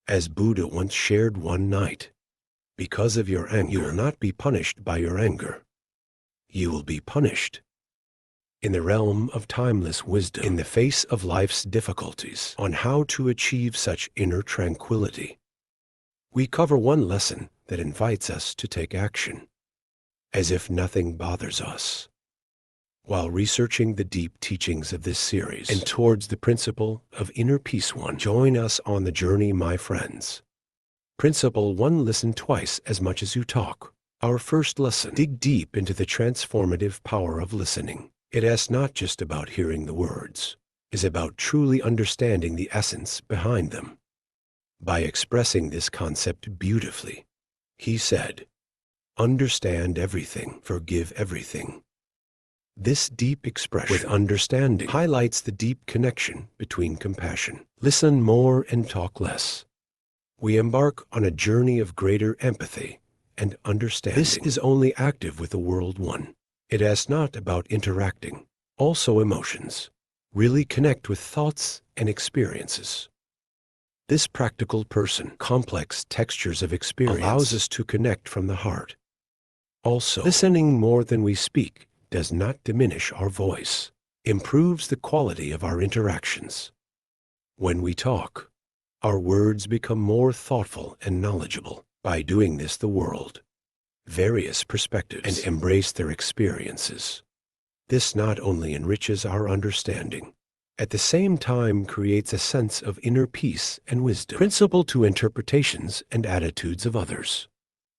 As Buddha once shared one night, because of your anger, you will not be punished by your anger. You will be punished in the realm of timeless wisdom, in the face of life's difficulties, on how to achieve such inner tranquility. We cover one lesson that invites us to take action, as if nothing bothers us. While researching the deep teachings of this series and towards the principle of inner peace, join us on the journey, my friends. Principle 1: listen twice as much as you talk. Our first lesson: dig deep into the transformative power of listening. It is not just about hearing the words, it is about truly understanding the essence behind them. By expressing this concept beautifully, he said, "Understand everything, forgive everything." This deep expression with understanding highlights the deep connection between compassion. Listen more and talk less. We embark on a journey of greater empathy and understanding. This is only active with the world one. It is not about interacting. Also emotions. Really connect with thoughts and experiences. This practical person, complex textures of experience, allows us to connect from the heart. Also, listening more than we speak does not diminish our voice, improves the quality of our interactions. When we talk, our words become more thoughtful and knowledgeable. By doing this, the world, various perspectives, and embrace their experiences. This not only enriches our understanding, at the same time creates a sense of inner peace and wisdom. Principle 2: interpretations and attitudes of others.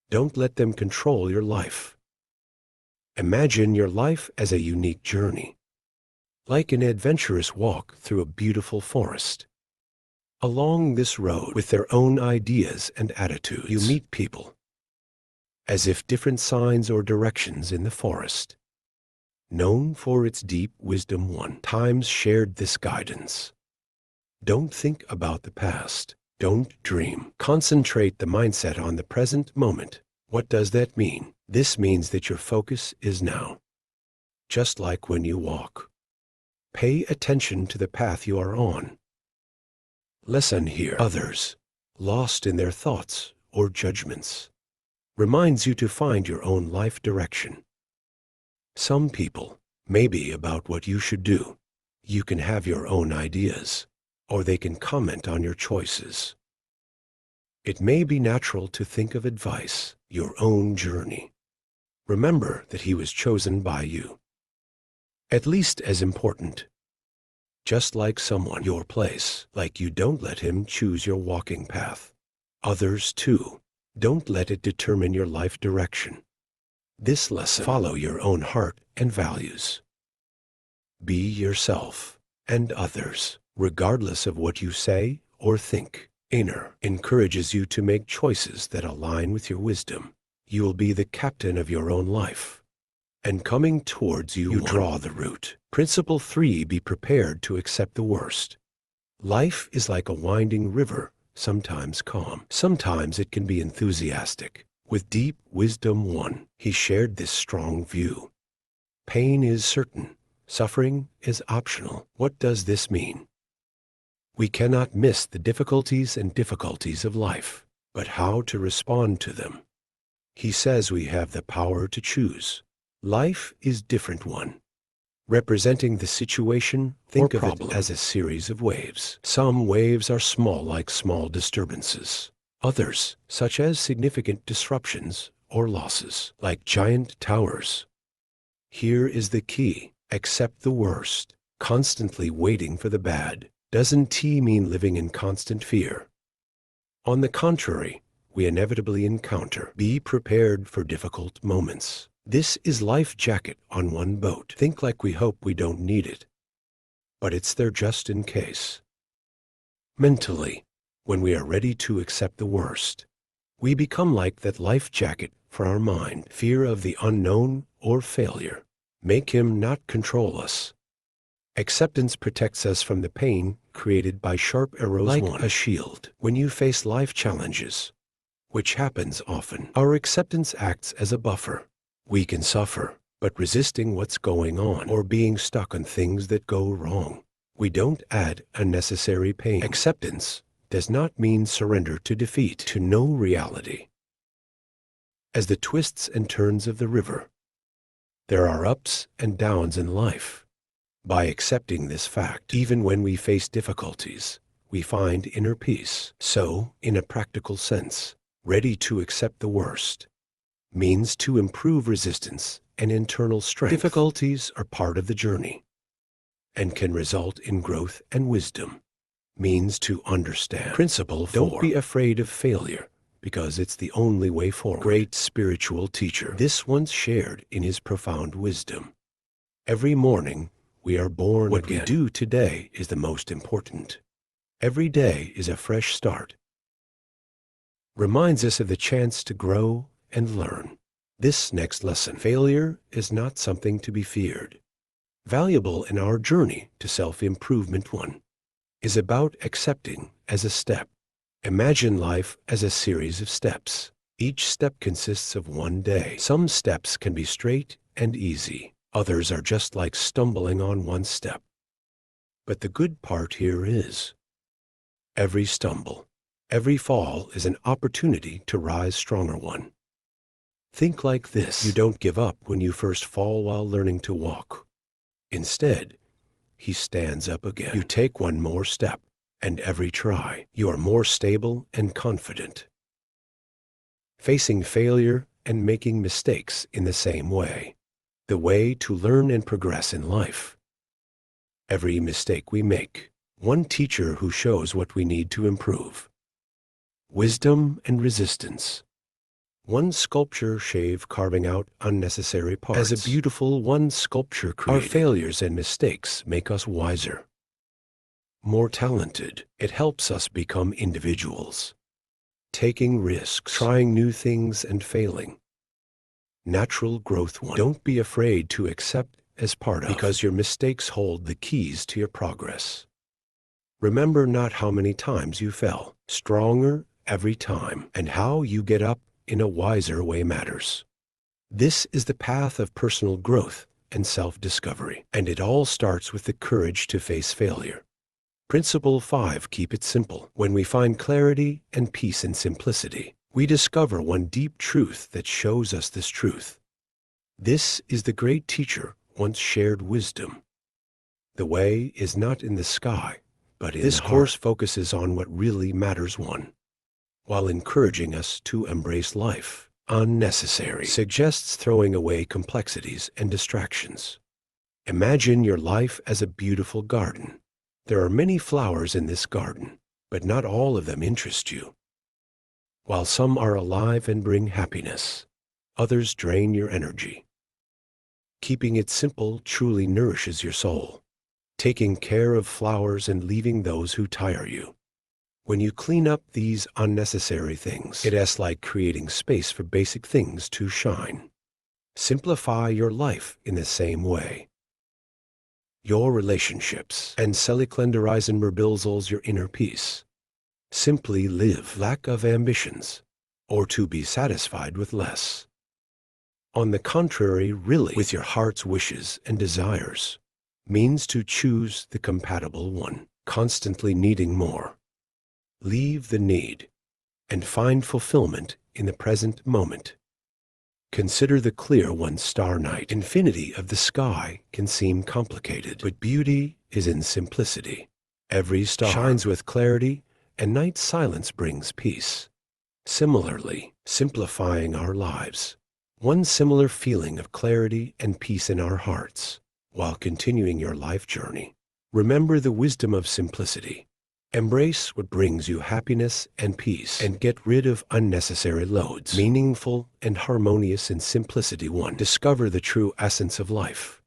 Don't let them control your life. Imagine your life as a unique journey, like an adventurous walk through a beautiful forest. Along this road, with their own ideas and attitudes, you meet people, as if different signs or directions in the forest. Known for its deep wisdom, times shared this guidance. Don't think about the past. Don't dream. Concentrate the mindset on the present moment. What does that mean? This means that your focus is now. Just like when you walk. Pay attention to the path you are on. Listen here. Others, lost in their thoughts or judgments, reminds you to find your own life direction. Some people may be about what you should do. You can have your own ideas, or they can comment on your choices. It may be natural to think of advice, your own journey. Remember that he was chosen by you. At least as important. Just like someone, your place, like you don't let him choose your walking path. Others too, don't let it determine your life direction. This lesson: follow your own heart and values. Be yourself and others, regardless of what you say or think. Inner encourages you to make choices that align with your wisdom. You will be the captain of your own life. And coming towards you, you draw the route. Principle 3: be prepared to accept the worst. Life is like a winding river, sometimes calm. Sometimes it can be enthusiastic. With deep wisdom, he shared this strong view. Pain is certain. Suffering is optional. What does this mean? We cannot miss the difficulties of life, but how to respond to them. He says we have the power to choose. Life is different, representing the situation. Think of it as a series of waves. Some waves are small, like small disturbances. Others, such as significant disruptions or losses, like giant towers. Here is the key: accept the worst. Constantly waiting for the bad doesn't mean living in constant fear. On the contrary, we inevitably encounter. Be prepared for difficult moments. This is life jacket on one boat. Think like we hope we don't need it, but it's there just in case. Mentally, when we are ready to accept the worst, we become like that life jacket for our mind. Fear of the unknown or failure make him not control us. Acceptance protects us from the pain created by sharp arrows, like a shield. When you face life challenges, which happens often, our acceptance acts as a buffer. We can suffer, but resisting what's going on or being stuck on things that go wrong, we don't add unnecessary pain. Acceptance does not mean surrender to defeat, to know reality. As the twists and turns of the river, there are ups and downs in life. By accepting this fact, even when we face difficulties, we find inner peace. So, in a practical sense, ready to accept the worst means to improve resistance and internal strength. Difficulties are part of the journey and can result in growth and wisdom. Means to understand. Principle 4. Don't be afraid of failure, because it's the only way forward. Great spiritual teacher. This once shared in his profound wisdom. Every morning, we are born again. What we do today is the most important. Every day is a fresh start. Reminds us of the chance to grow and learn. This next lesson, failure is not something to be feared. Valuable in our journey to self-improvement. 1. Is about accepting as a step. Imagine life as a series of steps. Each step consists of one day. Some steps can be straight and easy. Others are just like stumbling on one step. But the good part here is, every stumble, every fall is an opportunity to rise stronger. 1. Think like this. You don't give up when you first fall while learning to walk. Instead, he stands up again. You take one more step, and every try, you are more stable and confident. Facing failure and making mistakes in the same way. The way to learn and progress in life. Every mistake we make, one teacher who shows what we need to improve. Wisdom and resistance. One sculpture shave carving out unnecessary parts. As a beautiful one sculpture created. Our failures and mistakes make us wiser, more talented. It helps us become individuals. Taking risks, trying new things and failing. Natural growth. 1. Don't be afraid to accept as part of, because your mistakes hold the keys to your progress. Remember not how many times you fell, stronger every time, and how you get up in a wiser way matters. This is the path of personal growth and self-discovery, and it all starts with the courage to face failure. Principle 5. Keep it simple. When we find clarity and peace in simplicity, we discover one deep truth that shows us this truth. This is the great teacher once shared wisdom. The way is not in the sky, but in this course focuses on what really matters. 1. While encouraging us to embrace life, unnecessary, suggests throwing away complexities and distractions. Imagine your life as a beautiful garden. There are many flowers in this garden, but not all of them interest you. While some are alive and bring happiness, others drain your energy. Keeping it simple truly nourishes your soul. Taking care of flowers and leaving those who tire you. When you clean up these unnecessary things, it is like creating space for basic things to shine. Simplify your life in the same way. Your relationships and Seliklenderisen rebuilds your inner peace. Simply live lack of ambitions, or to be satisfied with less. On the contrary, really, with your heart's wishes and desires, means to choose the compatible one, constantly needing more. Leave the need and find fulfillment in the present moment. Consider the clear one-star night. Infinity of the sky can seem complicated, but beauty is in simplicity. Every star shines with clarity, and night's silence brings peace. Similarly, simplifying our lives, one similar feeling of clarity and peace in our hearts, while continuing your life journey. Remember the wisdom of simplicity. Embrace what brings you happiness and peace, and get rid of unnecessary loads. Meaningful and harmonious in simplicity. 1. Discover the true essence of life.